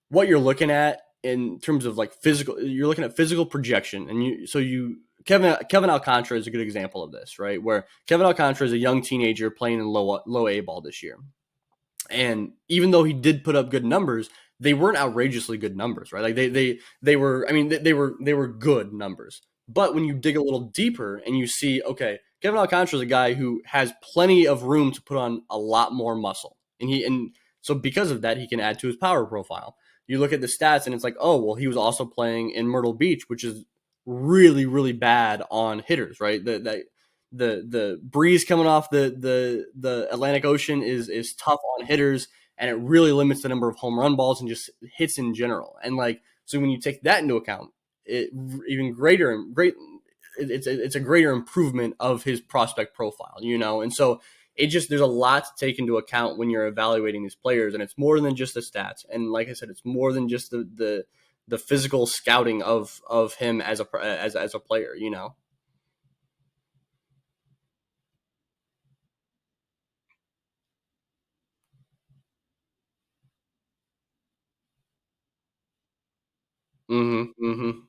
what you're looking at in terms of like physical, you're looking at physical projection, and Kevin Alcantara is a good example of this, right? Where Kevin Alcantara is a young teenager playing in low A ball this year, and even though he did put up good numbers, they weren't outrageously good numbers, right? Like they were, I mean, they were good numbers. But when you dig a little deeper and you see, okay, Kevin Alcantara is a guy who has plenty of room to put on a lot more muscle, and so because of that, he can add to his power profile. You look at the stats, and it's like, oh, well, he was also playing in Myrtle Beach, which is really, really bad on hitters, right? The breeze coming off the Atlantic Ocean is tough on hitters, and it really limits the number of home run balls and just hits in general. And like, so when you take that into account, it even great it's a greater improvement of his prospect profile, and so it just, there's a lot to take into account when you're evaluating these players, and it's more than just the stats. And like I said, it's more than just the physical scouting of him as a player. Mm-hmm. Mm-hmm.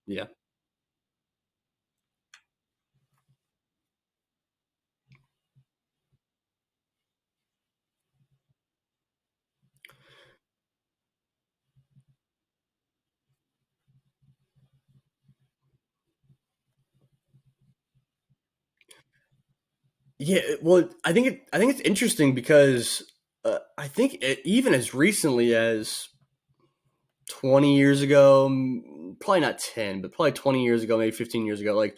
Yeah. Yeah, well, I think it's interesting because I think even as recently as 20 years ago, probably not 10, but probably 20 years ago, maybe 15 years ago, like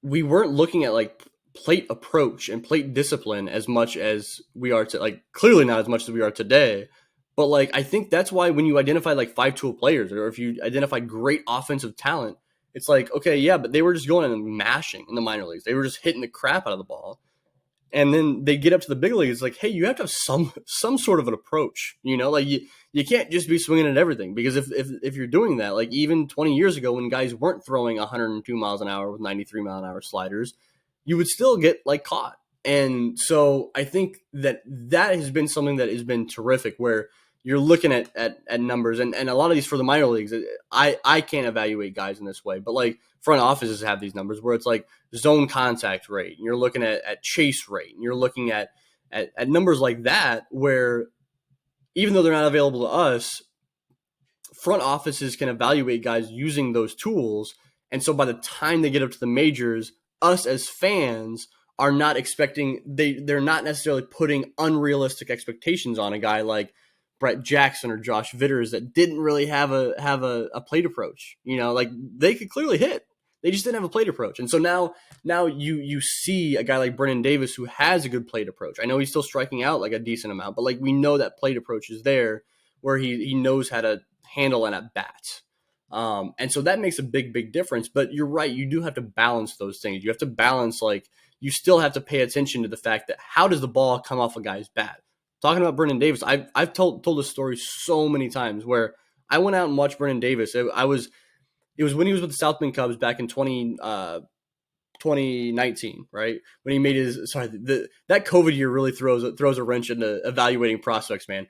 we weren't looking at like plate approach and plate discipline as much as we are to, like, clearly not as much as we are today. But like I think that's why when you identify like five tool players, or if you identify great offensive talent, it's like, okay, yeah, but they were just going and mashing in the minor leagues. They were just hitting the crap out of the ball, and then they get up to the big leagues. Like, hey, you have to have some sort of an approach, like you can't just be swinging at everything, because if you're doing that, like even 20 years ago when guys weren't throwing 102 miles an hour with 93-mile-an-hour sliders, you would still get like caught. And so I think that has been something that has been terrific, where you're looking at numbers, and a lot of these for the minor leagues, I can't evaluate guys in this way, but like front offices have these numbers where it's like zone contact rate, and you're looking at chase rate, and you're looking at numbers like that, where even though they're not available to us, front offices can evaluate guys using those tools. And so by the time they get up to the majors, us as fans are not expecting, they're not necessarily putting unrealistic expectations on a guy like Brett Jackson or Josh Vitters that didn't really have a plate approach. Like they could clearly hit. They just didn't have a plate approach. And so now you see a guy like Brennan Davis who has a good plate approach. I know he's still striking out like a decent amount, but like we know that plate approach is there, where he knows how to handle an at bat. And so that makes a big difference. But you're right, you do have to balance those things. You have to balance, like, you still have to pay attention to the fact that how does the ball come off a guy's bat? Talking about Brennan Davis, I've told this story so many times where I went out and watched Brennan Davis. It was when he was with the South Bend Cubs back in 2019, right? When he made his, sorry, that COVID year really throws a wrench into evaluating prospects, man.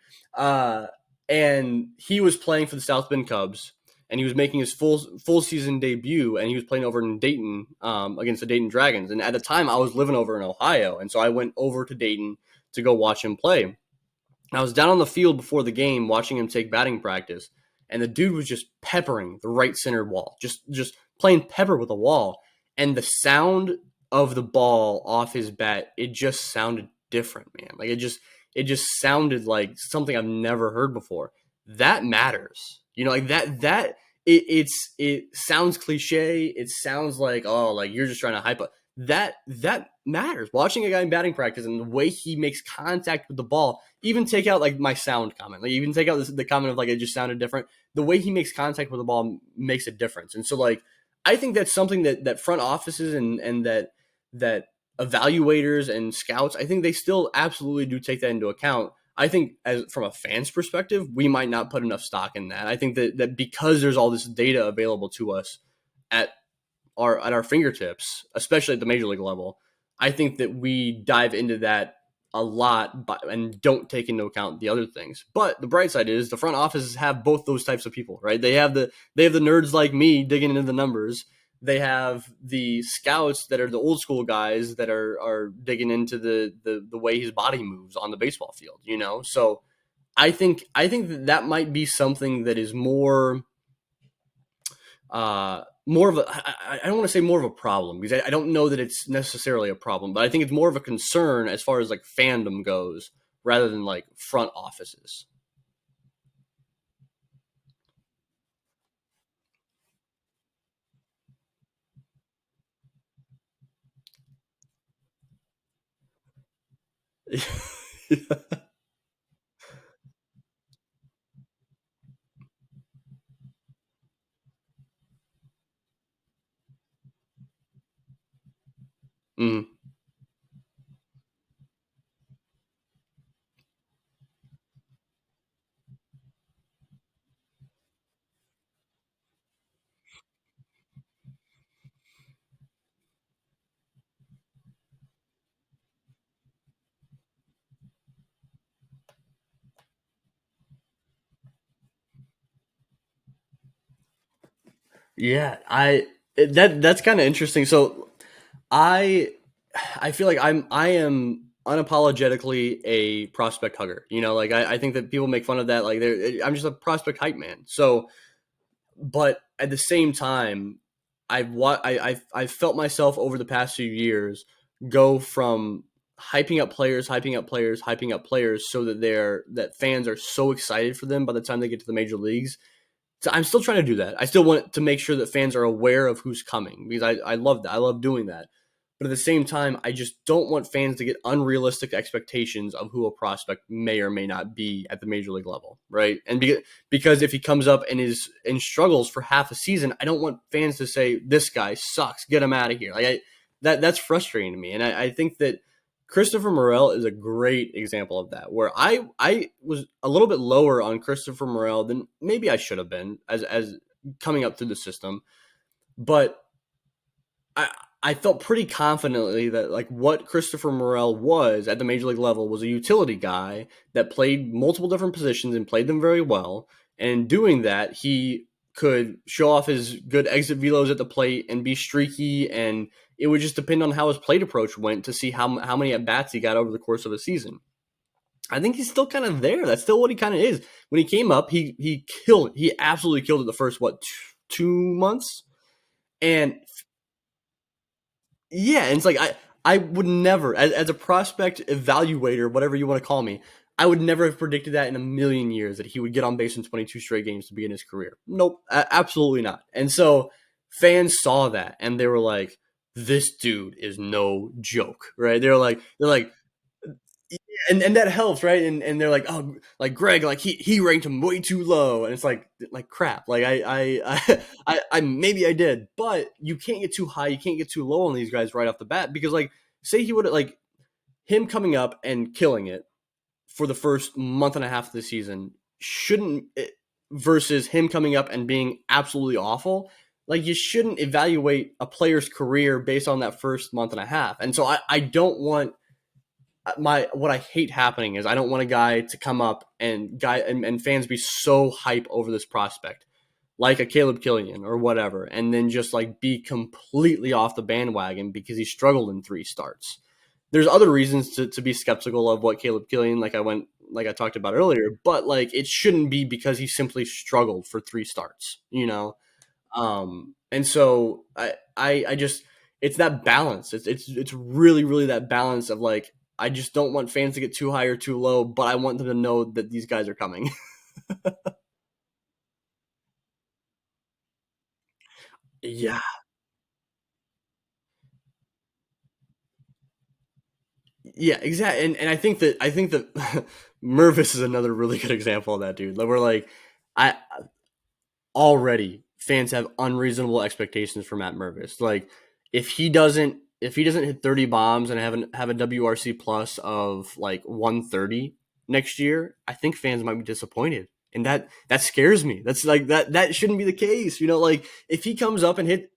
And he was playing for the South Bend Cubs, and he was making his full season debut, and he was playing over in Dayton, against the Dayton Dragons. And at the time, I was living over in Ohio, and so I went over to Dayton to go watch him play. And I was down on the field before the game watching him take batting practice, and the dude was just peppering the right center wall, just playing pepper with the wall, and the sound of the ball off his bat, it just sounded different, man. Like it just sounded like something I've never heard before. That matters, like that. It sounds cliche. It sounds like, oh, like you're just trying to hype up. That matters. Watching a guy in batting practice and the way he makes contact with the ball, even take out like my sound comment, like even take out the comment of like it just sounded different. The way he makes contact with the ball makes a difference. And so like I think that's something that front offices and that evaluators and scouts, I think they still absolutely do take that into account. I think as from a fan's perspective, we might not put enough stock in that. I think that because there's all this data available to us at are at our fingertips, especially at the major league level, I think that we dive into that a lot and don't take into account the other things. But the bright side is the front offices have both those types of people, right? They have the nerds like me digging into the numbers. They have the scouts that are the old school guys that are digging into the way his body moves on the baseball field, you know? So I think that might be something that is more of a I don't want to say more of a problem because I don't know that it's necessarily a problem, but I think it's more of a concern as far as like fandom goes rather than like front offices. Mm. Yeah, that's kind of interesting. So I I feel like I am unapologetically a prospect hugger. You know, like I think that people make fun of that. Like I'm just a prospect hype man. So but at the same time, I've felt myself over the past few years go from hyping up players, hyping up players, hyping up players, so that fans are so excited for them by the time they get to the major leagues. So I'm still trying to do that. I still want to make sure that fans are aware of who's coming because I love that. I love doing that. But at the same time, I just don't want fans to get unrealistic expectations of who a prospect may or may not be at the major league level, right? And because if he comes up and struggles for half a season, I don't want fans to say this guy sucks, get him out of here. That's frustrating to me, and I think that Christopher Morel is a great example of that. Where I was a little bit lower on Christopher Morel than maybe I should have been as coming up through the system, but I I felt pretty confidently that like what Christopher Morel was at the major league level was a utility guy that played multiple different positions and played them very well. And in doing that, he could show off his good exit velos at the plate and be streaky, and it would just depend on how his plate approach went to see how many at bats he got over the course of a season. I think he's still kind of there. That's still what he kind of is. When he came up, he killed it. He absolutely killed it the first what 2 months, and yeah, and it's like I would never as a prospect evaluator, whatever you want to call me, I would never have predicted that in a million years that he would get on base in 22 straight games to begin his career. Nope, absolutely not. And so fans saw that and they were like, "This dude is no joke," right? They're like, and that helps, right? And they're like, oh, like Greg, like he ranked him way too low, and it's like crap. Like I maybe I did, but you can't get too high, you can't get too low on these guys right off the bat because like say he would have like him coming up and killing it for the first month and a half of the season shouldn't versus him coming up and being absolutely awful. Like you shouldn't evaluate a player's career based on that first month and a half, and so I don't want my what I hate happening is I don't want a guy to come up and fans be so hype over this prospect, like a Caleb Killian or whatever, and then just like be completely off the bandwagon because he struggled in 3 starts. There's other reasons to be skeptical of what Caleb Killian, like I talked about earlier, but like it shouldn't be because he simply struggled for 3 starts, you know? And so I just it's that balance. It's really really that balance of like I just don't want fans to get too high or too low, but I want them to know that these guys are coming. Yeah, yeah, exactly. And I think that Mervis is another really good example of that dude. Like we're like I already fans have unreasonable expectations for Matt Mervis. Like if he doesn't hit 30 bombs and have a WRC plus of like 130 next year, I think fans might be disappointed. And that scares me. That's like that shouldn't be the case. You know, like if he comes up and hit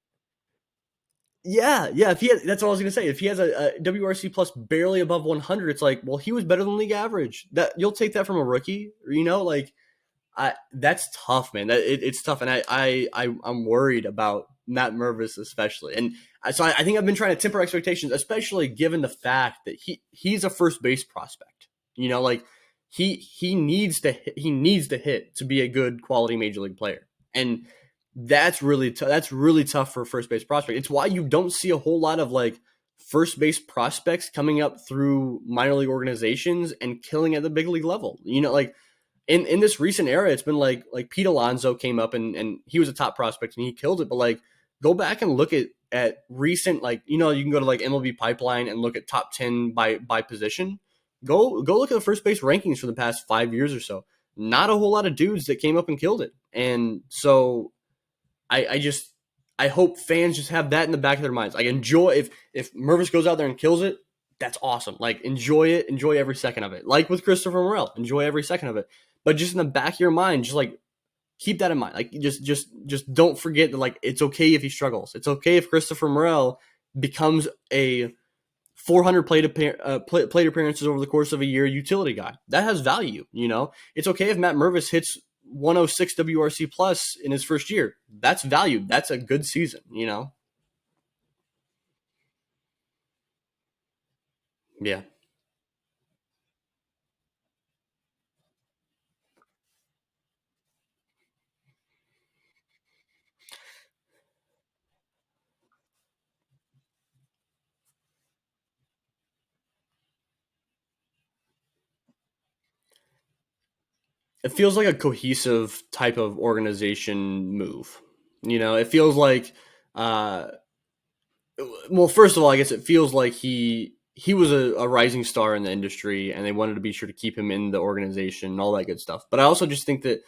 Yeah, yeah. If he had, that's what I was gonna say. If he has a WRC plus barely above 100, it's like, well, he was better than league average. That you'll take that from a rookie, like that's tough, man. It's tough, and I'm worried about Matt Mervis especially, and so I think I've been trying to temper expectations, especially given the fact that he's a first base prospect. Like he needs to hit to be a good quality major league player, and that's really tough for a first base prospect. It's why you don't see a whole lot of like first base prospects coming up through minor league organizations and killing at the big league level. Like in this recent era, it's been like Pete Alonso came up and he was a top prospect and he killed it. But like go back and look at recent, like you can go to like MLB Pipeline and look at top 10 by position. Go look at the first base rankings for the past 5 years or so. Not a whole lot of dudes that came up and killed it. And so I just I hope fans just have that in the back of their minds. Like enjoy if Mervis goes out there and kills it, that's awesome. Like enjoy it, enjoy every second of it. Like with Christopher Morel, enjoy every second of it. But just in the back of your mind, just like keep that in mind. Like just don't forget that like it's okay if he struggles. It's okay if Christopher Morel becomes a 400 plate appearances over the course of a year utility guy. That has value. It's okay if Matt Mervis hits 106 WRC plus in his first year. That's value. That's a good season. Yeah. It feels like a cohesive type of organization move. It feels like uh well, first of all, I guess it feels like he was a rising star in the industry and they wanted to be sure to keep him in the organization and all that good stuff. But I also just think that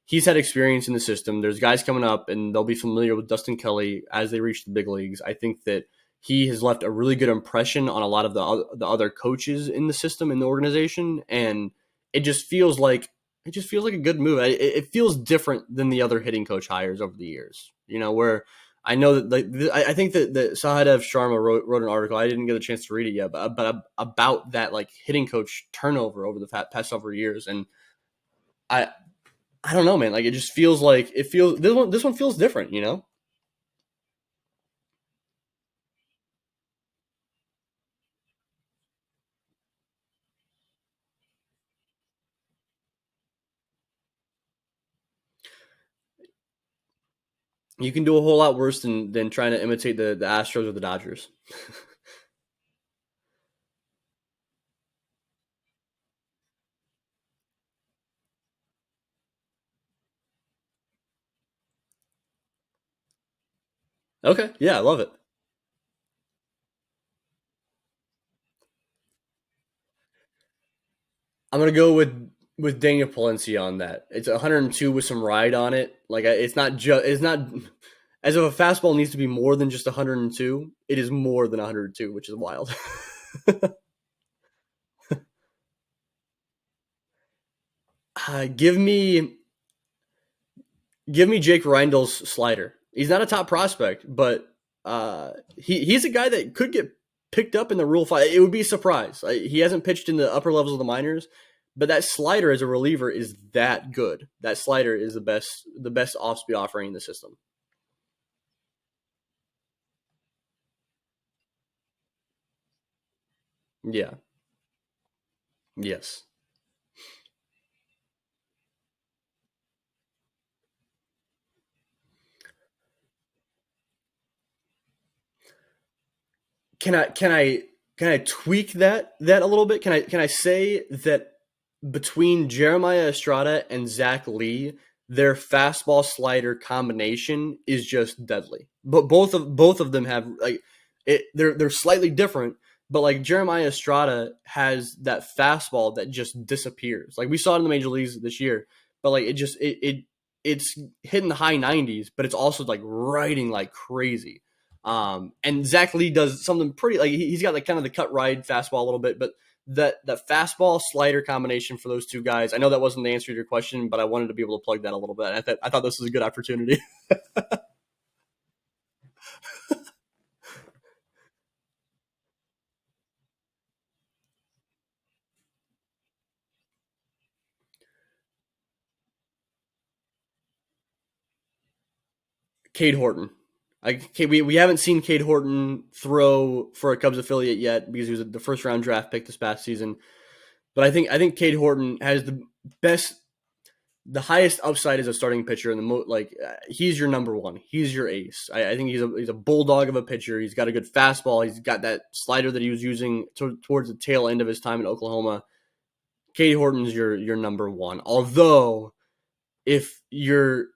he's had experience in the system. There's guys coming up, and they'll be familiar with Dustin Kelly as they reach the big leagues. I think that he has left a really good impression on a lot of the other coaches in the system in the organization, and it just feels like a good move. It feels different than the other hitting coach hires over the years. Where I know that I think that Sahadev Sharma wrote an article. I didn't get a chance to read it yet, but about that like hitting coach turnover over the past several years, and I I don't know, man. Like it just feels like it feels this one feels different. You can do a whole lot worse than trying to imitate the Astros or the Dodgers. Okay, yeah, I love it. I'm gonna go with Daniel Palencia on that. It's 102 with some ride on it. Like it's not as if a fastball needs to be more than just 102. It is more than 102, which is wild. Give me Jake Reindl's slider. He's not a top prospect, but he's a guy that could get picked up in the Rule 5. It would be a surprise. He hasn't pitched in the upper levels of the minors, but that slider as a reliever is that good. That slider is the best off speed offering in the system. Yeah. Yes. Can I can I can I tweak that a little bit? Can I say that between Jeremiah Estrada and Zach Lee, their fastball slider combination is just deadly. But both of them have like they're slightly different, but like Jeremiah Estrada has that fastball that just disappears. Like we saw it in the major leagues this year, but like it's hitting the high 90s, but it's also like riding like crazy. And Zach Lee does something pretty like he's got like kind of the cut ride fastball a little bit, but that fastball slider combination for those two guys. I know that wasn't the answer to your question, but I wanted to be able to plug that a little bit. I thought this was a good opportunity. Cade Horton. We haven't seen Cade Horton throw for a Cubs affiliate yet because he was the first round draft pick this past season. But I think Cade Horton has best the highest upside as a starting pitcher, and he's your number one. He's your ace. I think he's a bulldog of a pitcher. He's got a good fastball. He's got that slider that he was using towards the tail end of his time in Oklahoma. Cade Horton's your number one. Although, if you're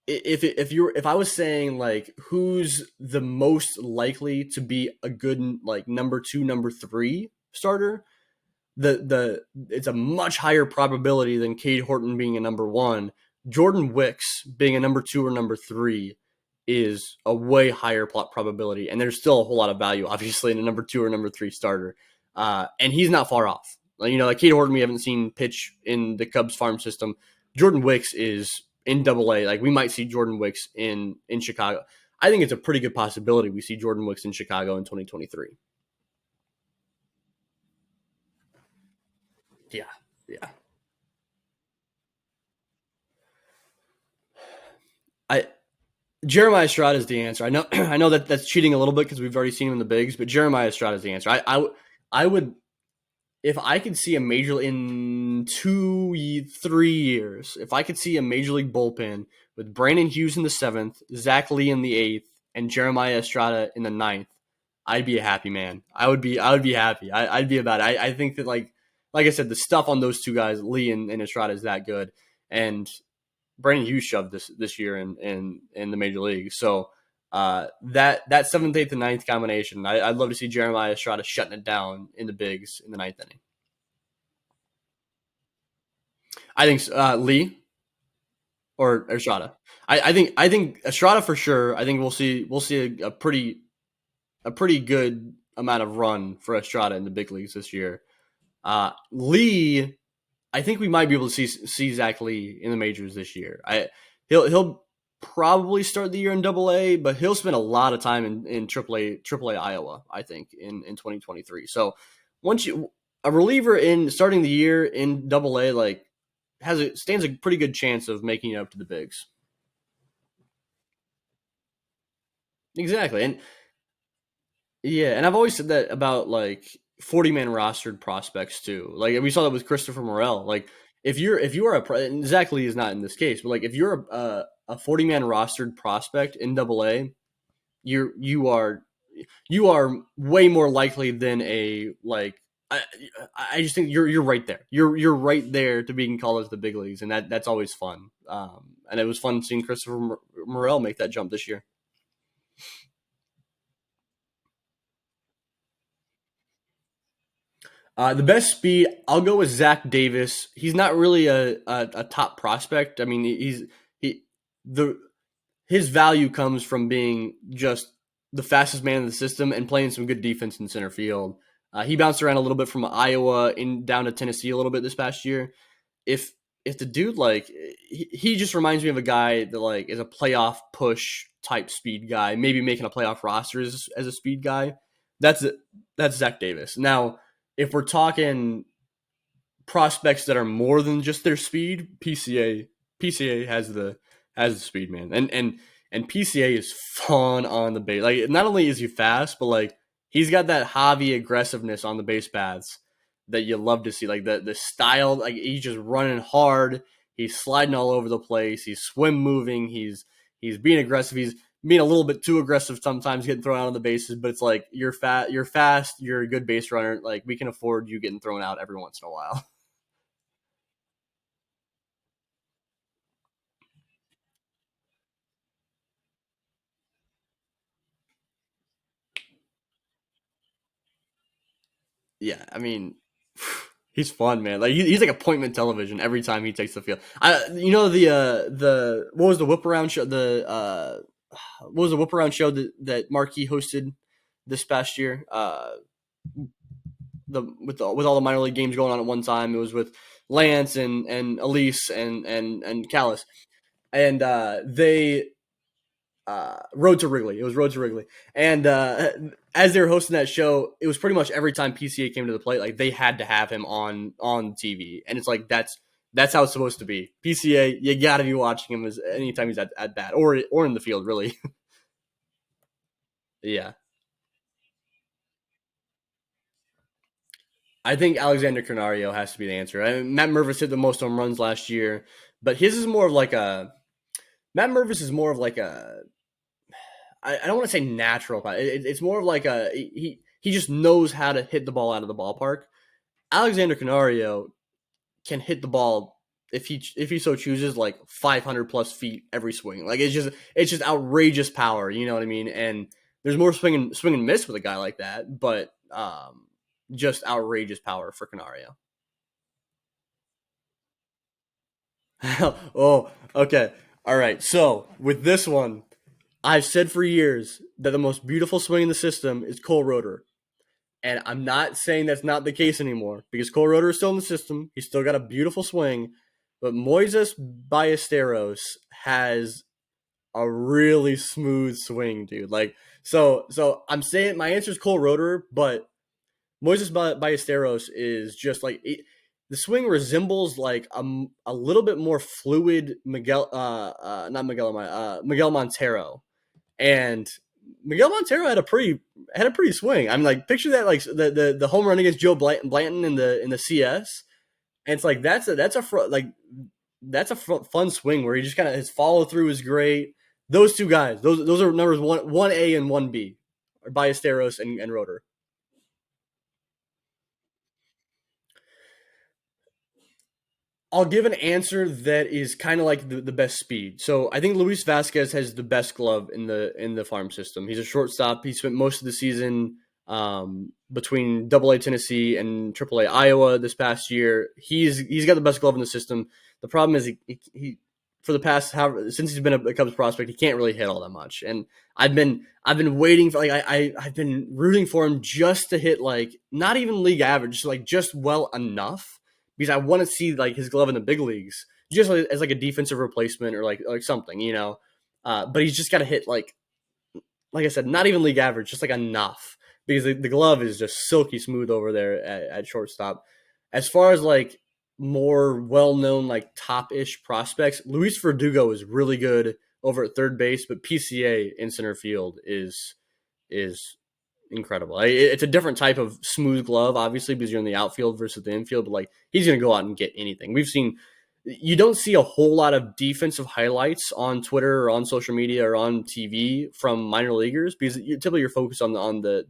if I was saying like who's the most likely to be a good like number two, number three starter, the it's a much higher probability than Cade Horton being a number one. Jordan Wicks being a number two or number three is a way higher probability, and there's still a whole lot of value, obviously, in a number two or number three starter. And he's not far off. Like Cade Horton, we haven't seen pitch in the Cubs farm system. Jordan Wicks is in Double A. Like we might see Jordan Wicks in Chicago. I think it's a pretty good possibility we see Jordan Wicks in Chicago in 2023. Yeah, yeah. I Jeremiah Estrada is the answer. I know I know that that's cheating a little bit because we've already seen him in the bigs, but Jeremiah Estrada is the answer. I would if I could see a major in 3 years, if I could see a major league bullpen with Brandon Hughes in the seventh, Zach Lee in the eighth, and Jeremiah Estrada in the ninth, I'd be a happy man. I would be happy. I'd be about it. I think that like I said, the stuff on those two guys, Lee and Estrada, is that good, and Brandon Hughes shoved this year in the major league. So that seventh, eighth, and ninth combination, I'd love to see Jeremiah Estrada shutting it down in the bigs in the ninth inning. I think Lee or Estrada. I think Estrada for sure. I think we'll see a pretty good amount of run for Estrada in the big leagues this year. Lee, I think we might be able to see Zach Lee in the majors this year. He'll probably start the year in Double A, but he'll spend a lot of time in Triple A Iowa. I think in 2023. So once you a reliever in starting the year in Double A like stands a pretty good chance of making it up to the bigs. Exactly, and yeah, and I've always said that about like 40-man rostered prospects too. Like we saw that with Christopher Morel. Like if you are and Zach Lee is not in this case, but like if you're a 40-man rostered prospect in Double A, you are way more likely than a like. I, I just think you're right there. You're right there to being called as the big leagues, and that's always fun. And it was fun seeing Christopher Morel make that jump this year. The best speed, I'll go with Zach Davis. He's not really a top prospect. I mean, he the his value comes from being just the fastest man in the system and playing some good defense in center field. He bounced around a little bit from Iowa in down to Tennessee a little bit this past year. If if the dude like he just reminds me of a guy that like is a playoff push type speed guy, maybe making a playoff roster as a speed guy. That's that's Zach Davis. Now, if we're talking prospects that are more than just their speed, PCA has the speed, man, and PCA is fun on the base. Like not only is he fast, but like he's got that Javi aggressiveness on the base paths that you love to see. Like the style, like he's just running hard. He's sliding all over the place. He's swim moving. He's being aggressive. He's being a little bit too aggressive sometimes, getting thrown out on the bases. But it's like you're fat, you're fast, you're a good base runner. Like we can afford you getting thrown out every once in a while. Yeah, I mean, he's fun, man. Like he's like appointment television every time he takes the field. The what was the whip around show what was the whip around show that Marquee hosted this past year? The with all the minor league games going on at one time, it was with Lance and Elise and Callis, and they Road to Wrigley. It was Road to Wrigley, and as they were hosting that show, it was pretty much every time PCA came to the plate, like they had to have him on TV, and it's like That's how it's supposed to be. PCA, you got to be watching him as anytime he's at bat or in the field, really. Yeah. I think Alexander Canario has to be the answer. Matt Mervis hit the most home runs last year, but his is more of like a Matt Mervis is more of like a I don't want to say natural. It's more of like a he just knows how to hit the ball out of the ballpark. Alexander Canario can hit the ball if he so chooses like 500 plus feet every swing. Like it's just outrageous power. You know what I mean? And there's more swing and miss with a guy like that, but just outrageous power for Canario. Oh, okay. All right. So with this one, I've said for years that the most beautiful swing in the system is Cole Roeder. And I'm not saying that's not the case anymore because Cole Roeder is still in the system. He's still got a beautiful swing. But Moises Ballesteros has a really smooth swing, dude. Like, so I'm saying my answer is Cole Roeder, but Moises Ballesteros is just like the swing resembles like a little bit more fluid not Miguel Miguel Montero, and Miguel Montero had a pretty swing. I mean, like picture that like the home run against Joe Blanton in the CS, and it's like that's a fun swing where he just kind of his follow through is great. Those two guys, those are numbers one A and 1B, Ballesteros and Roeder. I'll give an answer that is kind of like the best speed. So I think Luis Vasquez has the best glove in the farm system. He's a shortstop. He spent most of the season between Double A Tennessee and Triple A Iowa this past year. He's got the best glove in the system. The problem is he for the past since he's been a Cubs prospect, he can't really hit all that much. And I've been waiting for like I've been rooting for him just to hit like not even league average, like just well enough because I want to see like his glove in the big leagues, just like, as like a defensive replacement or like something, you know. But he's just got to hit like I said, not even league average, just like enough because the glove is just silky smooth over there at shortstop. As far as like more well known like top ish prospects, Luis Verdugo is really good over at third base, but PCA in center field is incredible. It's a different type of smooth glove, obviously, because you're in the outfield versus the infield. But like he's going to go out and get anything. You don't see a whole lot of defensive highlights on Twitter or on social media or on TV from minor leaguers because typically you're focused on the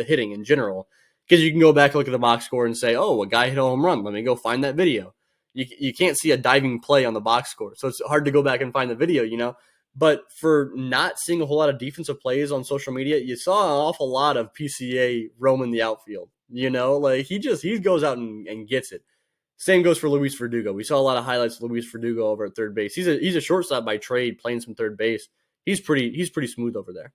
hitting in general. Because you can go back and look at the box score and say, oh, a guy hit a home run. Let me go find that video. You can't see a diving play on the box score, so it's hard to go back and find the video, you know. But for not seeing a whole lot of defensive plays on social media, you saw an awful lot of PCA roaming the outfield. You know, like he goes out and gets it. Same goes for Luis Verdugo. We saw a lot of highlights of Luis Verdugo over at third base. He's a shortstop by trade, playing some third base. He's pretty smooth over there.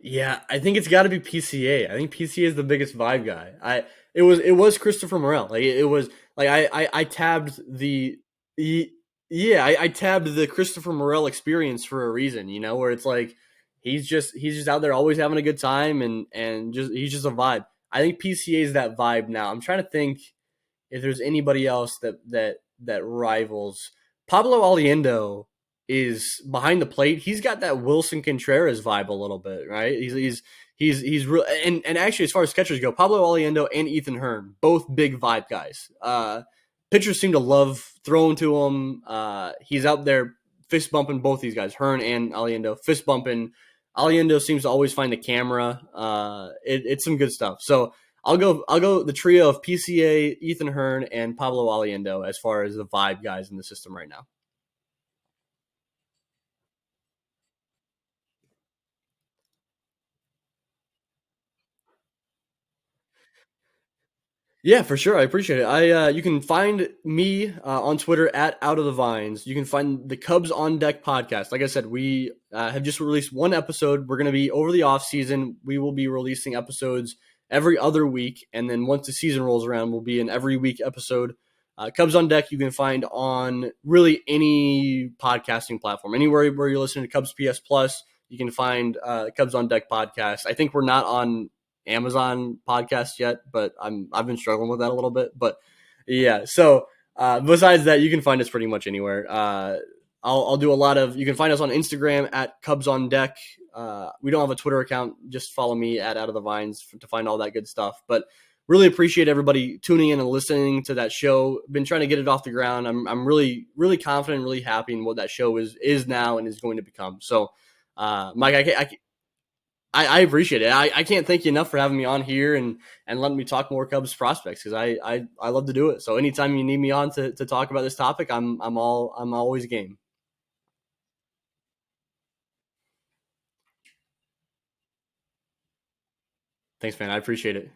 Yeah, I think it's got to be PCA. I think PCA is the biggest vibe guy. It was Christopher Morel. Like it was like I tabbed I tabbed the Christopher Morel experience for a reason. You know, where it's like he's just out there always having a good time and just he's just a vibe. I think PCA is that vibe now. I'm trying to think if there's anybody else that rivals Pablo Aliendo is behind the plate. He's got that Wilson Contreras vibe a little bit, right? He's real and actually as far as catchers go, Pablo Aliendo and Ethan Hearn, both big vibe guys. Pitchers seem to love throwing to him. He's out there fist bumping both these guys, Hearn and Aliendo, fist bumping. Aliendo seems to always find the camera. It's some good stuff. So I'll go the trio of PCA, Ethan Hearn, and Pablo Aliendo as far as the vibe guys in the system right now. Yeah, for sure. I appreciate it. You can find me on Twitter at Out of the Vines. You can find the Cubs on Deck podcast. Like I said, we have just released one episode. We're going to be over the off season. We will be releasing episodes every other week, and then once the season rolls around, we'll be an every week episode. Cubs on Deck you can find on really any podcasting platform. Anywhere where you're listening to Cubs PS Plus, you can find Cubs on Deck podcast. I think we're not on Amazon podcast yet, but I've been struggling with that a little bit. But yeah, so besides that, you can find us pretty much anywhere. I'll do a lot of. You can find us on Instagram at Cubs on Deck. We don't have a Twitter account. Just follow me at Out of the Vines to find all that good stuff. But really appreciate everybody tuning in and listening to that show. Been trying to get it off the ground. I'm really really confident, really happy in what that show is now and is going to become. So, Mike, I appreciate it. I can't thank you enough for having me on here and letting me talk more Cubs prospects because I love to do it. So anytime you need me on to talk about this topic, I'm always game. Thanks, man. I appreciate it.